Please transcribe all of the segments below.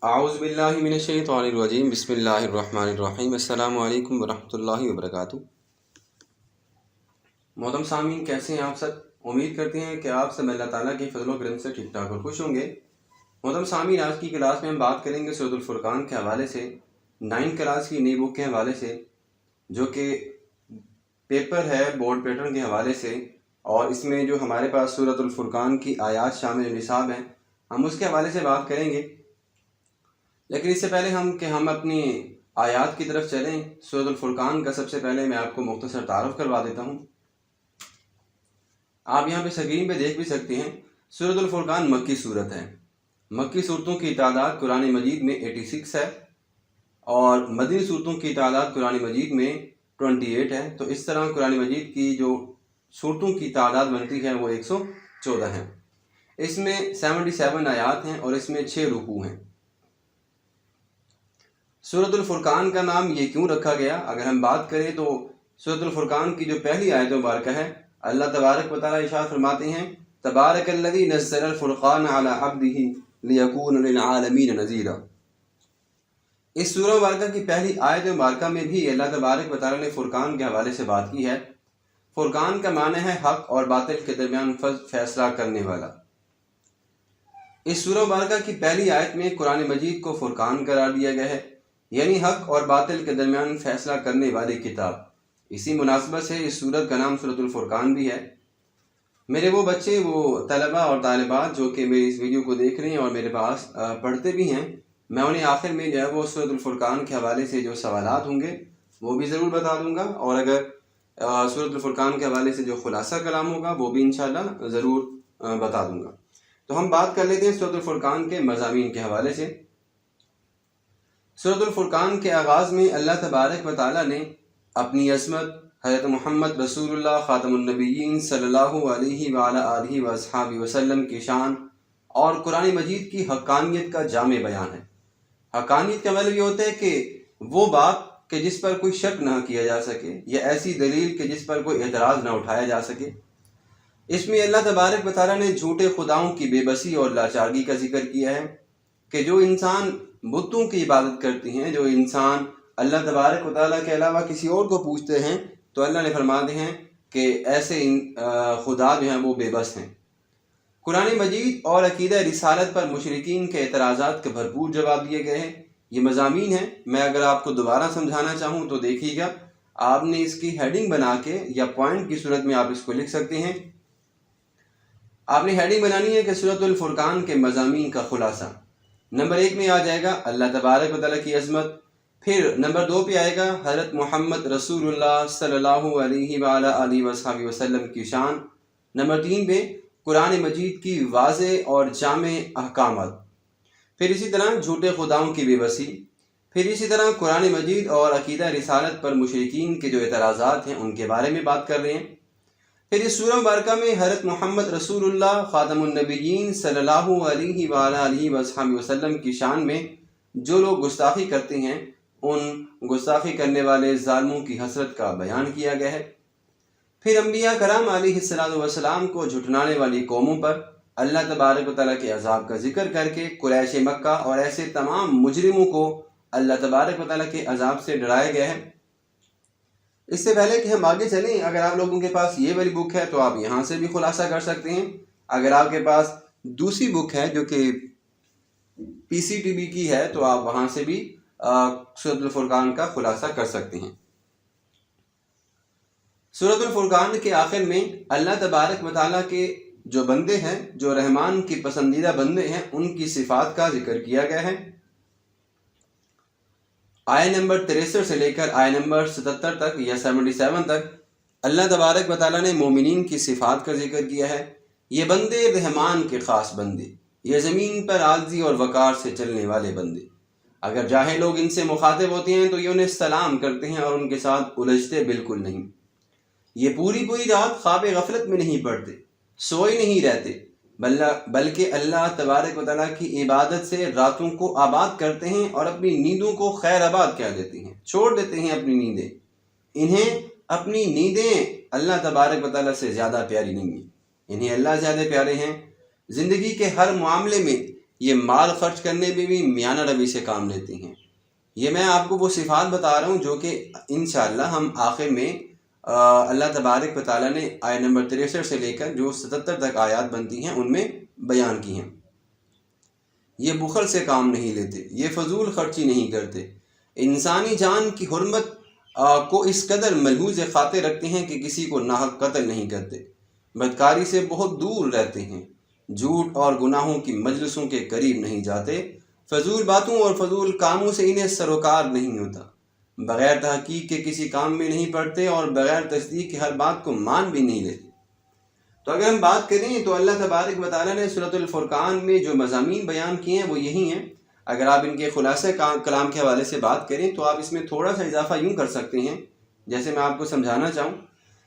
اعوذ باللہ من الشیطان الرجیم بسم اللہ الرحمن الرحیم السلام علیکم ورحمۃ اللہ وبرکاتہ۔ محترم سامعین، کیسے ہیں آپ سب؟ امید کرتے ہیں کہ آپ سب اللہ تعالیٰ کے فضل و کرم سے ٹھیک ٹھاک اور خوش ہوں گے۔ محترم سامعین، آج کی کلاس میں ہم بات کریں گے سورۃ الفرقان کے حوالے سے، 9 کلاس کی نئی بک کے حوالے سے، جو کہ پیپر ہے بورڈ پیٹرن کے حوالے سے، اور اس میں جو ہمارے پاس سورۃ الفرقان کی آیات شامل نصاب ہیں، ہم اس کے حوالے سے بات کریں گے۔ لیکن اس سے پہلے ہم اپنی آیات کی طرف چلیں۔ سورۃ الفرقان کا سب سے پہلے میں آپ کو مختصر تعارف کروا دیتا ہوں۔ آپ یہاں پہ اسکرین پہ دیکھ بھی سکتے ہیں، سورۃ الفرقان مکی صورت ہے۔ مکی صورتوں کی تعداد قرآن مجید میں 86 ہے، اور مدنی صورتوں کی تعداد قرآن مجید میں 28 ہے۔ تو اس طرح قرآن مجید کی جو صورتوں کی تعداد بنتی ہے وہ 114 ہے۔ اس میں 77 آیات ہیں اور اس میں 6 رکوع ہیں۔ سورۃ الفرقان کا نام یہ کیوں رکھا گیا؟ اگر ہم بات کریں تو سورۃ الفرقان کی جو پہلی آیت مبارکہ ہے، اللہ تبارک و تعالیٰ ارشاد فرماتے ہیں، تبارک الذی نزل الفرقان علی عبدہ لیکون للعالمین نذیرا۔ اس سورہ مبارکہ کی پہلی آیت مبارکہ میں بھی اللہ تبارک و تعالیٰ نے فرقان کے حوالے سے بات کی ہے۔ فرقان کا معنی ہے حق اور باطل کے درمیان فیصلہ کرنے والا۔ اس سورہ مبارکہ کی پہلی آیت میں قرآن مجید کو فرقان قرار دیا گیا ہے، یعنی حق اور باطل کے درمیان فیصلہ کرنے والی کتاب۔ اسی مناسبت سے اس سورت کا نام سورۃ الفرقان بھی ہے۔ میرے وہ بچے، وہ طلبہ اور طالبات جو کہ میری اس ویڈیو کو دیکھ رہے ہیں اور میرے پاس پڑھتے بھی ہیں، میں انہیں آخر میں جو ہے وہ سورۃ الفرقان کے حوالے سے جو سوالات ہوں گے وہ بھی ضرور بتا دوں گا، اور اگر سورۃ الفرقان کے حوالے سے جو خلاصہ کلام ہوگا وہ بھی انشاءاللہ ضرور بتا دوں گا۔ تو ہم بات کر لیتے ہیں سورۃ الفرقان کے مضامین کے حوالے سے۔ سورۃ الفرقان کے آغاز میں اللہ تبارک و تعالیٰ نے اپنی عظمت، حضرت محمد رسول اللہ خاتم النبیین صلی اللہ علیہ وآلہ آلہ وصحبہ وسلم کی شان اور قرآن مجید کی حقانیت کا جامع بیان ہے۔ حقانیت کا مطلب یہ ہوتا ہے کہ وہ بات کہ جس پر کوئی شک نہ کیا جا سکے، یا ایسی دلیل کہ جس پر کوئی اعتراض نہ اٹھایا جا سکے۔ اس میں اللہ تبارک و تعالیٰ نے جھوٹے خداؤں کی بے بسی اور لاچارگی کا ذکر کیا ہے، کہ جو انسان بتوں کی عبادت کرتی ہیں، جو انسان اللہ تبارک و تعالیٰ کے علاوہ کسی اور کو پوچھتے ہیں، تو اللہ نے فرماتے ہیں کہ ایسے خدا جو ہیں وہ بے بس ہیں۔ قرآن مجید اور عقیدہ رسالت پر مشرکین کے اعتراضات کے بھرپور جواب دیے گئے ہیں۔ یہ مضامین ہیں، میں اگر آپ کو دوبارہ سمجھانا چاہوں تو دیکھیے گا، آپ نے اس کی ہیڈنگ بنا کے یا پوائنٹ کی صورت میں آپ اس کو لکھ سکتے ہیں۔ آپ نے ہیڈنگ بنانی ہے کہ سورۃ الفرقان کے مضامین کا خلاصہ۔ نمبر 1 میں آ جائے گا اللہ تبارک و تعالیٰ کی عظمت، پھر نمبر 2 پہ آئے گا حضرت محمد رسول اللہ صلی اللہ علیہ وآلہ آلہ وصحبہ وسلم کی شان، نمبر 3 پہ قرآن مجید کی واضح اور جامع احکامات، پھر اسی طرح جھوٹے خداؤں کی بے بسی، پھر اسی طرح قرآن مجید اور عقیدہ رسالت پر مشرکین کے جو اعتراضات ہیں ان کے بارے میں بات کر رہے ہیں۔ پھر اس سورہ مبارکہ میں حضرت محمد رسول اللہ خاتم النبیین صلی اللہ علیہ وآلہ آلہ وصحبہ وسلم کی شان میں جو لوگ گستاخی کرتے ہیں، ان گستاخی کرنے والے ظالموں کی حسرت کا بیان کیا گیا ہے۔ پھر انبیاء کرام علیہ السلام کو جھٹلانے والی قوموں پر اللہ تبارک و تعالیٰ کے عذاب کا ذکر کر کے قریش مکہ اور ایسے تمام مجرموں کو اللہ تبارک و تعالیٰ کے عذاب سے ڈرایا گیا ہے۔ اس سے پہلے کہ ہم آگے چلیں، اگر آپ لوگوں کے پاس یہ والی بک ہے تو آپ یہاں سے بھی خلاصہ کر سکتے ہیں۔ اگر آپ کے پاس دوسری بک ہے جو کہ PCTB کی ہے تو آپ وہاں سے بھی سورۃ الفرقان کا خلاصہ کر سکتے ہیں۔ سورۃ الفرقان کے آخر میں اللہ تبارک و تعالیٰ کے جو بندے ہیں، جو رحمان کی پسندیدہ بندے ہیں، ان کی صفات کا ذکر کیا گیا ہے۔ آیہ نمبر 63 سے لے کر آیہ نمبر 77 تک یا 77 تک اللہ تبارک و تعالیٰ نے مومنین کی صفات کا ذکر کیا ہے۔ یہ بندے رحمان کے خاص بندے، یہ زمین پر عاجزی اور وقار سے چلنے والے بندے، اگر جاہل لوگ ان سے مخاطب ہوتے ہیں تو یہ انہیں سلام کرتے ہیں اور ان کے ساتھ الجھتے بالکل نہیں۔ یہ پوری رات خواب غفلت میں نہیں پڑتے، سوئے نہیں رہتے، بلکہ اللہ تبارک و تعالیٰ کی عبادت سے راتوں کو آباد کرتے ہیں اور اپنی نیندوں کو خیر آباد کر دیتے ہیں، چھوڑ دیتے ہیں اپنی نیندیں۔ انہیں اپنی نیندیں اللہ تبارک و تعالیٰ سے زیادہ پیاری نہیں ہیں، انہیں اللہ زیادہ پیارے ہیں۔ زندگی کے ہر معاملے میں یہ مال خرچ کرنے میں بھی میانہ روی سے کام لیتی ہیں۔ یہ میں آپ کو وہ صفات بتا رہا ہوں جو کہ انشاءاللہ ہم آخر میں اللہ تبارک و تعالیٰ نے آیت نمبر 63 سے لے کر جو 77 تک آیات بنتی ہیں ان میں بیان کی ہیں۔ یہ بخل سے کام نہیں لیتے، یہ فضول خرچی نہیں کرتے، انسانی جان کی حرمت کو اس قدر ملحوظ خاطر رکھتے ہیں کہ کسی کو ناحق قتل نہیں کرتے، بدکاری سے بہت دور رہتے ہیں، جھوٹ اور گناہوں کی مجلسوں کے قریب نہیں جاتے، فضول باتوں اور فضول کاموں سے انہیں سروکار نہیں ہوتا، بغیر تحقیق کے کسی کام میں نہیں پڑتے اور بغیر تصدیق کے ہر بات کو مان بھی نہیں لیتے۔ تو اگر ہم بات کریں تو اللہ تبارک و تعالیٰ نے سورۃ الفرقان میں جو مضامین بیان کیے ہیں وہ یہی ہیں۔ اگر آپ ان کے خلاصہ کلام کے حوالے سے بات کریں تو آپ اس میں تھوڑا سا اضافہ یوں کر سکتے ہیں، جیسے میں آپ کو سمجھانا چاہوں۔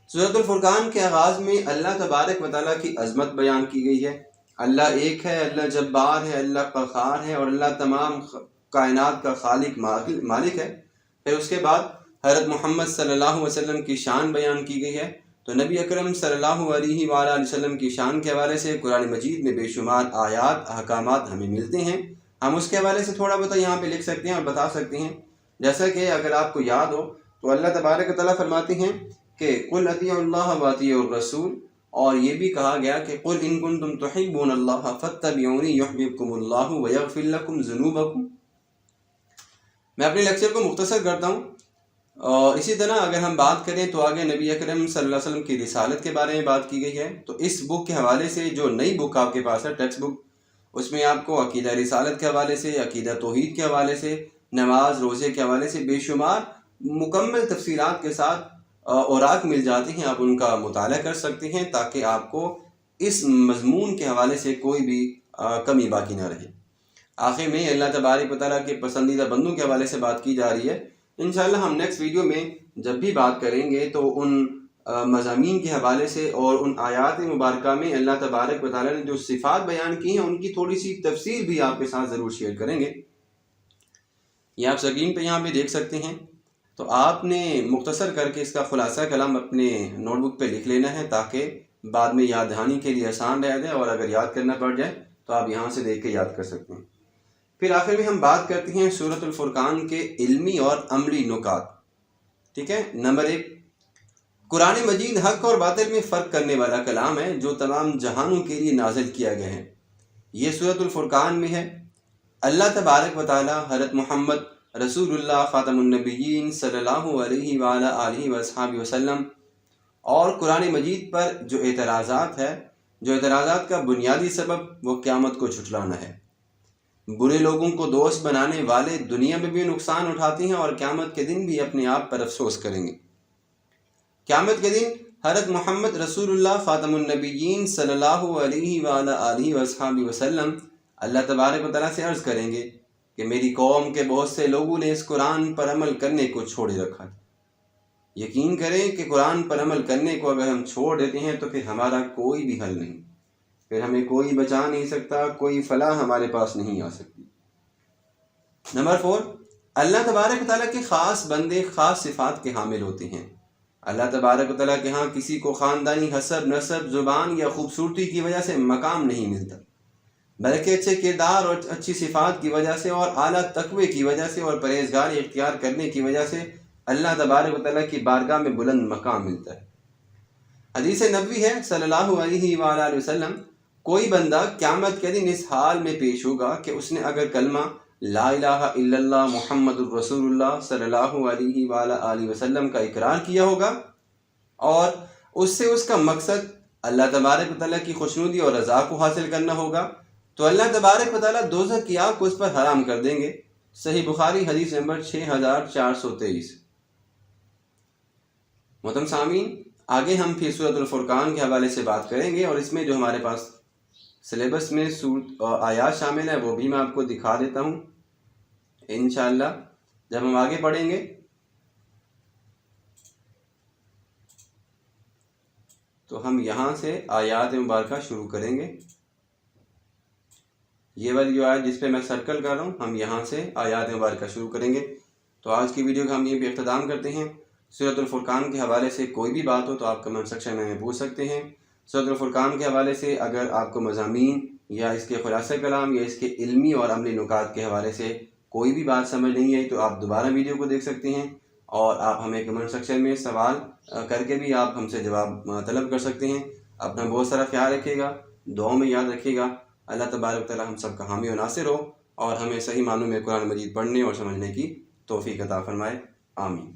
سورۃ الفرقان کے آغاز میں اللہ تبارک و تعالیٰ کی عظمت بیان کی گئی ہے۔ اللہ ایک ہے، اللہ جبار ہے، اللہ قہار ہے اور اللہ تمام کائنات کا خالق مالک ہے۔ پھر اس کے بعد حضرت محمد صلی اللہ علیہ وسلم کی شان بیان کی گئی ہے۔ تو نبی اکرم صلی اللہ علیہ وآلہ وسلم کی شان کے حوالے سے قرآن مجید میں بے شمار آیات احکامات ہمیں ملتے ہیں۔ ہم اس کے حوالے سے تھوڑا بہت یہاں پہ لکھ سکتے ہیں اور بتا سکتے ہیں، جیسا کہ اگر آپ کو یاد ہو تو اللہ تبارک و تعالیٰ فرماتے ہیں کہ قل اطیعوا اللہ واطیعوا الرسول، اور یہ بھی کہا گیا کہ قل ان کنتم تحبون اللہ فاتبعونی یحببکم اللہ ویغفر لکم ذنوبکم۔ میں اپنے لیکچر کو مختصر کرتا ہوں، اور اسی طرح اگر ہم بات کریں تو آگے نبی اکرم صلی اللہ علیہ وسلم کی رسالت کے بارے میں بات کی گئی ہے۔ تو اس بک کے حوالے سے جو نئی بک آپ کے پاس ہے، ٹیکسٹ بک، اس میں آپ کو عقیدہ رسالت کے حوالے سے، عقیدہ توحید کے حوالے سے، نماز روزے کے حوالے سے بے شمار مکمل تفصیلات کے ساتھ اوراق مل جاتی ہیں۔ آپ ان کا مطالعہ کر سکتے ہیں تاکہ آپ کو اس مضمون کے حوالے سے کوئی بھی کمی باقی نہ رہے۔ آخر میں اللہ تبارک و تعالیٰ کے پسندیدہ بندوں کے حوالے سے بات کی جا رہی ہے۔ انشاءاللہ ہم نیکسٹ ویڈیو میں جب بھی بات کریں گے تو ان مضامین کے حوالے سے اور ان آیات مبارکہ میں اللہ تبارک و تعالیٰ نے جو صفات بیان کی ہیں ان کی تھوڑی سی تفصیل بھی آپ کے ساتھ ضرور شیئر کریں گے۔ یہ آپ اسکرین پہ یہاں پہ دیکھ سکتے ہیں۔ تو آپ نے مختصر کر کے اس کا خلاصہ کلام اپنے نوٹ بک پہ لکھ لینا ہے تاکہ بعد میں یاد دہانی کے لیے آسان رہ جائے، اور اگر یاد کرنا پڑ جائے تو آپ یہاں سے دیکھ کے یاد کر سکتے ہیں۔ پھر آخر میں ہم بات کرتے ہیں سورۃ الفرقان کے علمی اور عملی نکات۔ ٹھیک ہے، نمبر 1، قرآن مجید حق اور باطل میں فرق کرنے والا کلام ہے جو تمام جہانوں کے لیے نازل کیا گیا ہے۔ یہ سورۃ الفرقان میں ہے۔ اللہ تبارک و تعالی حضرت محمد رسول اللہ خاتم النبیین صلی اللہ علیہ وآلہ آلہ وصحبہ وسلم اور قرآن مجید پر جو اعتراضات کا بنیادی سبب وہ قیامت کو جھٹلانا ہے۔ برے لوگوں کو دوست بنانے والے دنیا میں بھی نقصان اٹھاتے ہیں اور قیامت کے دن بھی اپنے آپ پر افسوس کریں گے۔ قیامت کے دن حضرت محمد رسول اللہ خاتم النبیین صلی اللہ علیہ وآلہ آلہ وصحبہ وسلم اللہ تبارک و تعالیٰ سے عرض کریں گے کہ میری قوم کے بہت سے لوگوں نے اس قرآن پر عمل کرنے کو چھوڑے رکھا ہے۔ یقین کریں کہ قرآن پر عمل کرنے کو اگر ہم چھوڑ دیتے ہیں تو پھر ہمارا کوئی بھی حل نہیں، پھر ہمیں کوئی بچا نہیں سکتا، کوئی فلاح ہمارے پاس نہیں آ سکتی۔ نمبر 4، اللہ تبارک و تعالیٰ کے خاص بندے خاص صفات کے حامل ہوتے ہیں۔ اللہ تبارک و تعالیٰ کے ہاں کسی کو خاندانی حسب، نسب، زبان یا خوبصورتی کی وجہ سے مقام نہیں ملتا، بلکہ اچھے کردار اور اچھی صفات کی وجہ سے اور اعلیٰ تقوی کی وجہ سے اور پرہیزگاری اختیار کرنے کی وجہ سے اللہ تبارک و تعالیٰ کی بارگاہ میں بلند مقام ملتا ہے۔ حدیث نبوی ہے صلی اللہ علیہ وآلہ وسلم، کوئی بندہ قیامت کے دن اس حال میں پیش ہوگا کہ اس نے اگر کلمہ لا الہ الا اللہ محمد الرسول اللہ صلی اللہ علیہ وآلہ آلہ وسلم کا اقرار کیا ہوگا اور اس سے اس کا مقصد اللہ تبارک و تعالیٰ کی خوشنودی اور رضا کو حاصل کرنا ہوگا، تو اللہ تبارک و تعالیٰ دوزخ کی آگ کو اس پر حرام کر دیں گے۔ صحیح بخاری حدیث نمبر 6423۔ محترم سامعین، آگے ہم پھر سورۃ الفرقان کے حوالے سے بات کریں گے، اور اس میں جو ہمارے پاس سلیبس میں آیات شامل ہے وہ بھی میں آپ کو دکھا دیتا ہوں انشاءاللہ جب ہم آگے پڑھیں گے۔ تو ہم یہاں سے آیات مبارکہ شروع کریں گے۔ یہ والی جو آیت جس پہ میں سرکل کر رہا ہوں، ہم یہاں سے آیات مبارکہ شروع کریں گے۔ تو آج کی ویڈیو کا ہم یہ بھی اختتام کرتے ہیں۔ سورۃ الفرقان کے حوالے سے کوئی بھی بات ہو تو آپ کمنٹ سیکشن میں پوچھ سکتے ہیں۔ سورۃ الفرقان کے حوالے سے اگر آپ کو مضامین یا اس کے خلاصہ کلام یا اس کے علمی اور عملی نکات کے حوالے سے کوئی بھی بات سمجھ نہیں آئی تو آپ دوبارہ ویڈیو کو دیکھ سکتے ہیں، اور آپ ہمیں کمنٹ سیکشن میں سوال کر کے بھی آپ ہم سے جواب طلب کر سکتے ہیں۔ اپنا بہت سارا خیال رکھیے گا، دعاؤں میں یاد رکھیے گا۔ اللہ تبارک و تعالی ہم سب کا حامی و ناصر ہو، اور ہمیں صحیح معنوں میں قرآن مجید پڑھنے اور سمجھنے کی توفیق عطا فرمائے۔ آمین۔